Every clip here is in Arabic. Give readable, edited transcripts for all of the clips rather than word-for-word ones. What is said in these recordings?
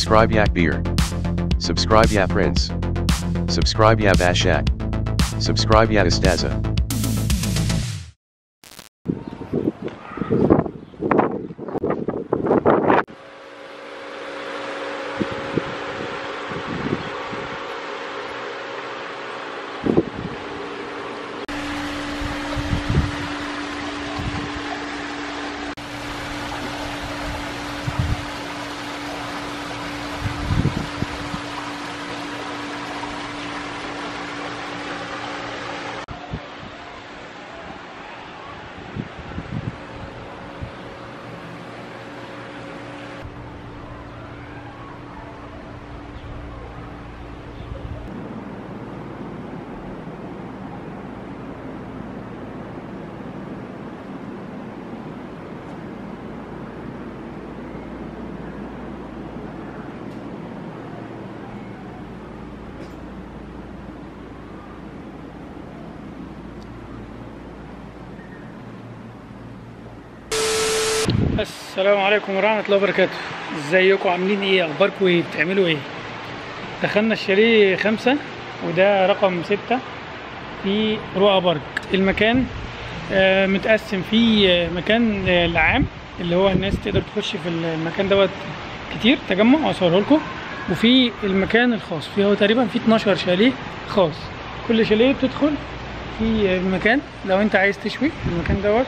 Subscribe Yak Beer. Subscribe Ya Prince. Subscribe Ya Bashak. Subscribe Ya Istaza. السلام عليكم ورحمة الله وبركاته. ازيكم عاملين ايه؟ اخباركم ايه؟ بتعملوا ايه؟ دخلنا الشاليه 5 وده رقم 6 في رؤى بارك. المكان متقسم فيه مكان العام اللي هو الناس تقدر تخش في المكان دوت كتير تجمع، واصوره لكم، وفي المكان الخاص فيه هو تقريبا في 12 شاليه خاص. كل شاليه بتدخل في مكان لو انت عايز تشوي المكان دوت،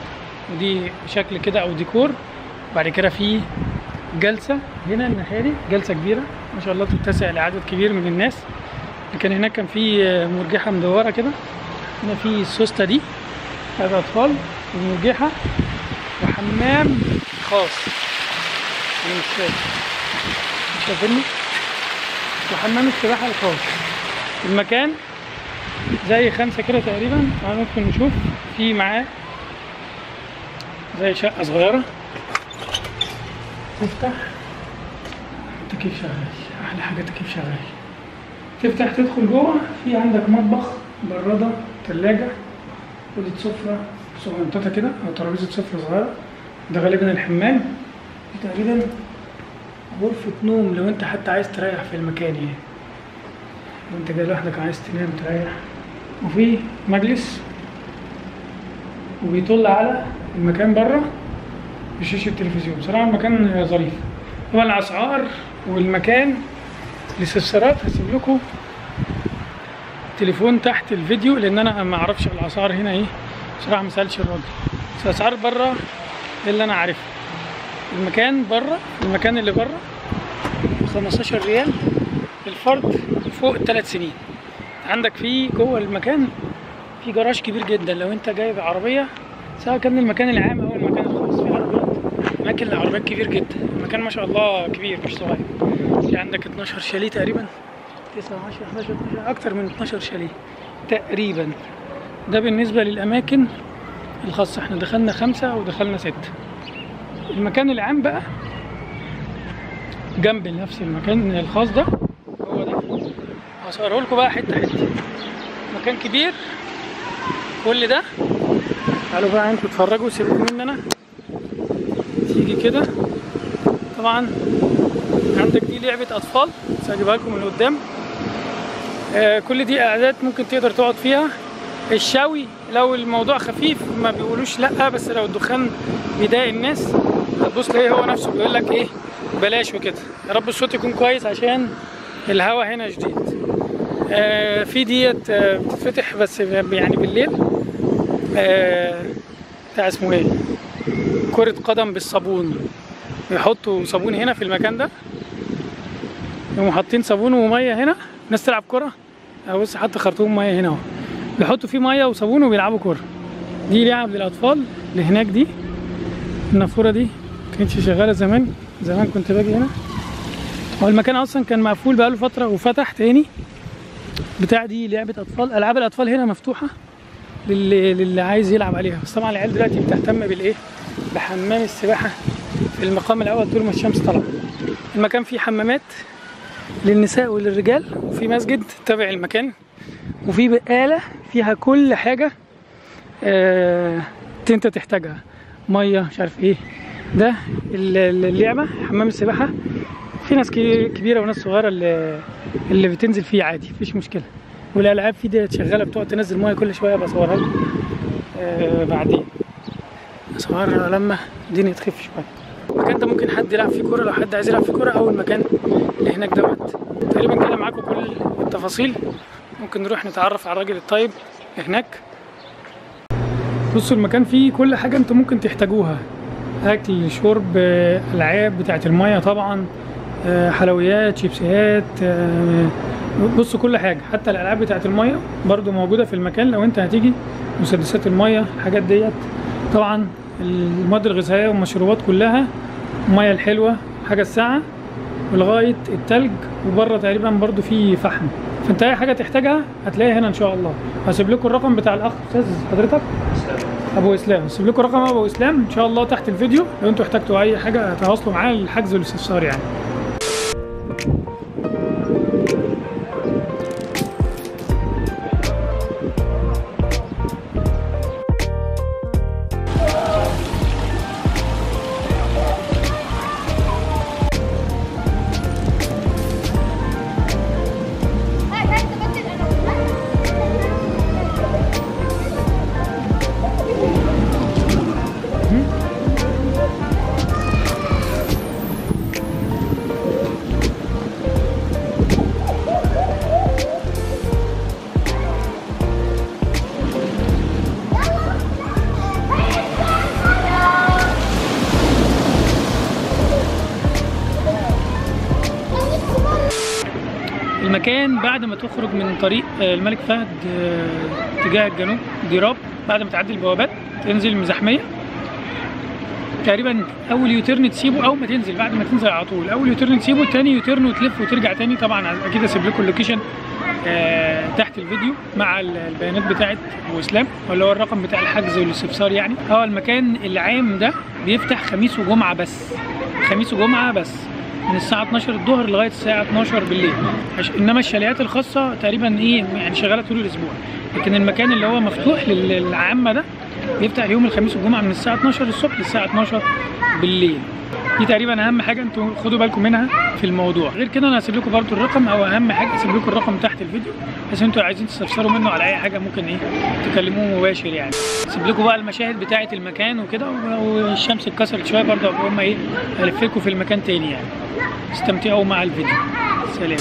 ودي شكل كده او ديكور. بعد كده في جلسه هنا الناحيه دي، جلسه كبيره ما شاء الله تتسع لعدد كبير من الناس. لكن هناك كان في مرجحه مدوره كده، هنا في السوسته دي بتاعت اطفال ومرجحه وحمام خاص. انا مش شايفني، وحمام السباحه الخاص. المكان زي 5 كده تقريبا. ممكن نشوف في معاه زي شقة صغيرة، تفتح تكييف شغال، أحلى حاجة تكييف شغال. تفتح تدخل جوه، في عندك مطبخ، برادة، تلاجة، أوضة سفرة صغنططة كده أو ترابيزة سفرة صغيرة. ده غالبا الحمام. دي تقريبا غرفة نوم لو أنت حتى عايز تريح في المكان، يعني لو أنت جاي لوحدك عايز تنام تريح. وفي مجلس وبيطل على المكان بره بشاشة التلفزيون. بصراحة المكان ظريف. طبعا الأسعار والمكان الاستفسارات هسيب لكم تليفون تحت الفيديو، لأن أنا ما أعرفش الأسعار هنا إيه بصراحة، ما سألش الراجل. بس الأسعار بره اللي أنا عارفها. المكان بره، المكان اللي بره 15 ريال الفرد فوق ال3 سنين. عندك في جوه المكان في جراج كبير جدا لو أنت جايب عربية، سواء كان المكان العام او المكان الخاص. في عربيات، اماكن العربيات كبير جدا. المكان ما شاء الله كبير مش صغير. في عندك 12 شاليه تقريبا، 9 10 11 12، اكتر من 12 شاليه تقريبا. ده بالنسبه للاماكن الخاصه. احنا دخلنا 5 ودخلنا 6. المكان العام بقى جنب نفس المكان الخاص ده، هو ده. هصوره لكم بقى حته حته. مكان كبير كل ده. تعالوا بقى انتوا اتفرجوا، سيبكم مني انا. تيجي كده طبعا عندك دي لعبة اطفال، بس هجيبها لكم من قدام. كل دي قعدات ممكن تقدر تقعد فيها. الشوي لو الموضوع خفيف ما بيقولوش لا، بس لو الدخان بيضايق الناس هتبص تلاقيه هو نفسه بيقول لك ايه بلاش وكده. يا رب الصوت يكون كويس عشان الهوا هنا شديد. في ديت بتتفتح بس يعني بالليل، بتاع اسمه ايه، كرة قدم بالصابون. يحطوا صابون هنا في المكان ده، يقوموا حاطين صابون وميه هنا، الناس تلعب كرة. بص حط خرطوم ميه هنا اهو، بيحطوا فيه ميه وصابون وبيلعبوا كرة. دي لعب للاطفال. اللي هناك دي النافورة دي مكانتش شغالة زمان. زمان كنت باجي هنا، هو المكان اصلا كان مقفول بقاله فترة وفتح تاني. بتاع دي لعبة اطفال. العاب الاطفال هنا مفتوحة للي عايز يلعب عليها. بس طبعا العيال دلوقتي بتهتم بالايه، بحمام السباحه في المقام الاول طول ما الشمس طالعه. المكان فيه حمامات للنساء وللرجال، وفي مسجد تابع المكان، وفي بقاله فيها كل حاجه انت تحتاجها، ميه مش عارف ايه. ده اللعبه حمام السباحه في ناس كبيره وناس صغيره اللي بتنزل فيه عادي، مفيش مشكله. والالعاب فيه ديت شغاله، بتقعد تنزل ميه كل شويه، بصورها لكم بعدين، اصورها لما الدنيا تخف شويه. المكان ده ممكن حد يلعب فيه كوره، لو حد عايز يلعب فيه كوره، او المكان اللي هناك دوت. تقريبا كده معاكم كل التفاصيل. ممكن نروح نتعرف على الراجل الطيب هناك. بصوا المكان فيه كل حاجه انتوا ممكن تحتاجوها، اكل، شرب، العاب بتاعه الميه طبعا، حلويات، شيبسيات، بصوا كل حاجه. حتى الالعاب بتاعه الميه برضو موجوده في المكان لو انت هتيجي. مسدسات الميه، الحاجات ديت طبعا، المواد الغذائيه والمشروبات كلها، الميه الحلوه، حاجه الساعه ولغايه التلج. وبره تقريبا برضو في فحم. فانت اي حاجه تحتاجها هتلاقيها هنا ان شاء الله. هسيب لكم الرقم بتاع الاخ استاذ حضرتك ابو اسلام، هسيب لكم رقم ابو اسلام ان شاء الله تحت الفيديو. لو انتوا احتجتوا اي حاجه تواصلوا معاه للحجز والاستفسار يعني. المكان بعد ما تخرج من طريق الملك فهد اتجاه الجنوب ضراب، بعد ما تعدي البوابات تنزل المزاحميه تقريبا. اول يوتيرن تسيبه، او ما تنزل بعد ما تنزل على طول اول يوتيرن تسيبه، الثاني يوتيرن وتلف وترجع تاني. طبعا اكيد هسيب لكم اللوكيشن تحت الفيديو مع البيانات بتاعت ابو اسلام، اللي هو الرقم بتاع الحجز والاستفسار يعني. المكان العام ده بيفتح خميس وجمعه بس، خميس وجمعه بس، من الساعة 12 الظهر لغاية الساعة 12 بالليل. انما الشاليات الخاصة تقريبا يعني شغالة طول الاسبوع. لكن المكان اللي هو مفتوح للعامة ده بيفتح يوم الخميس والجمعة من الساعة 12 الصبح للساعة 12 بالليل. دي تقريبا اهم حاجة انتوا خدوا بالكم منها في الموضوع. غير كده انا هسيب لكم برضو الرقم، او اهم حاجة هسيب لكم الرقم تحت الفيديو، بس انتوا عايزين تستفسروا منه على اي حاجة ممكن تكلموه مباشر يعني. هسيب لكم بقى المشاهد بتاعة المكان وكده، والشمس اتكسرت شوية برضو قبل ما الف لكم في المكان تاني يعني. استمتعوا مع الفيديو. سلام.